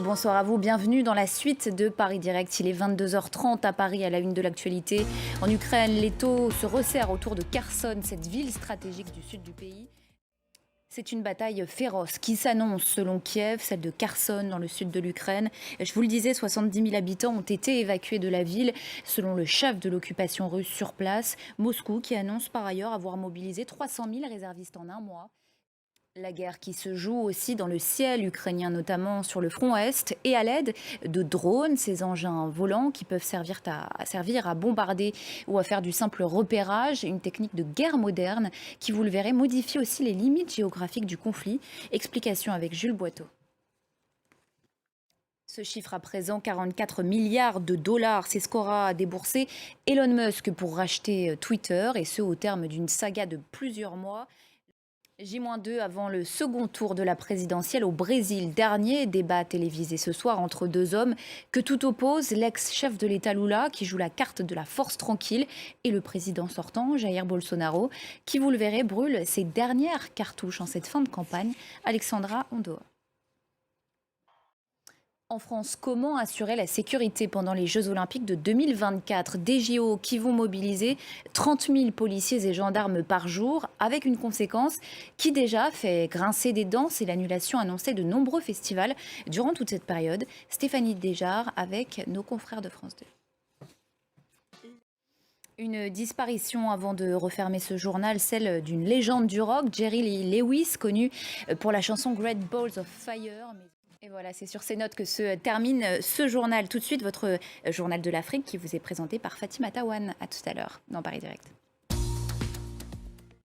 Bonsoir à vous, bienvenue dans la suite de Paris Direct. Il est 22h30 à Paris, à la une de l'actualité. En Ukraine, les taux se resserrent autour de Kherson, cette ville stratégique du sud du pays. C'est une bataille féroce qui s'annonce selon Kiev, celle de Kherson dans le sud de l'Ukraine. Je vous le disais, 70 000 habitants ont été évacués de la ville, selon le chef de l'occupation russe sur place. Moscou qui annonce par ailleurs avoir mobilisé 300 000 réservistes en un mois. La guerre qui se joue aussi dans le ciel ukrainien, notamment sur le front est, et à l'aide de drones, ces engins volants qui peuvent servir à bombarder ou à faire du simple repérage, une technique de guerre moderne qui, vous le verrez, modifie aussi les limites géographiques du conflit. Explication avec Jules Boiteau. Ce chiffre à présent, 44 milliards de dollars, c'est ce qu'aura déboursé Elon Musk pour racheter Twitter, et ce au terme d'une saga de plusieurs mois. J-2 avant le second tour de la présidentielle au Brésil. Dernier débat télévisé ce soir entre deux hommes que tout oppose, l'ex-chef de l'État Lula qui joue la carte de la force tranquille et le président sortant Jair Bolsonaro qui, vous le verrez, brûle ses dernières cartouches en cette fin de campagne. Alexandra Ondoa. En France, comment assurer la sécurité pendant les Jeux Olympiques de 2024 ? Des JO qui vont mobiliser 30 000 policiers et gendarmes par jour, avec une conséquence qui déjà fait grincer des dents, c'est l'annulation annoncée de nombreux festivals durant toute cette période. Stéphanie Desjard avec nos confrères de France 2. Une disparition avant de refermer ce journal, celle d'une légende du rock, Jerry Lee Lewis, connue pour la chanson Great Balls of Fire. Et voilà, c'est sur ces notes que se termine ce journal. Tout de suite, votre journal de l'Afrique qui vous est présenté par Fatima Tawan. À tout à l'heure dans Paris Direct.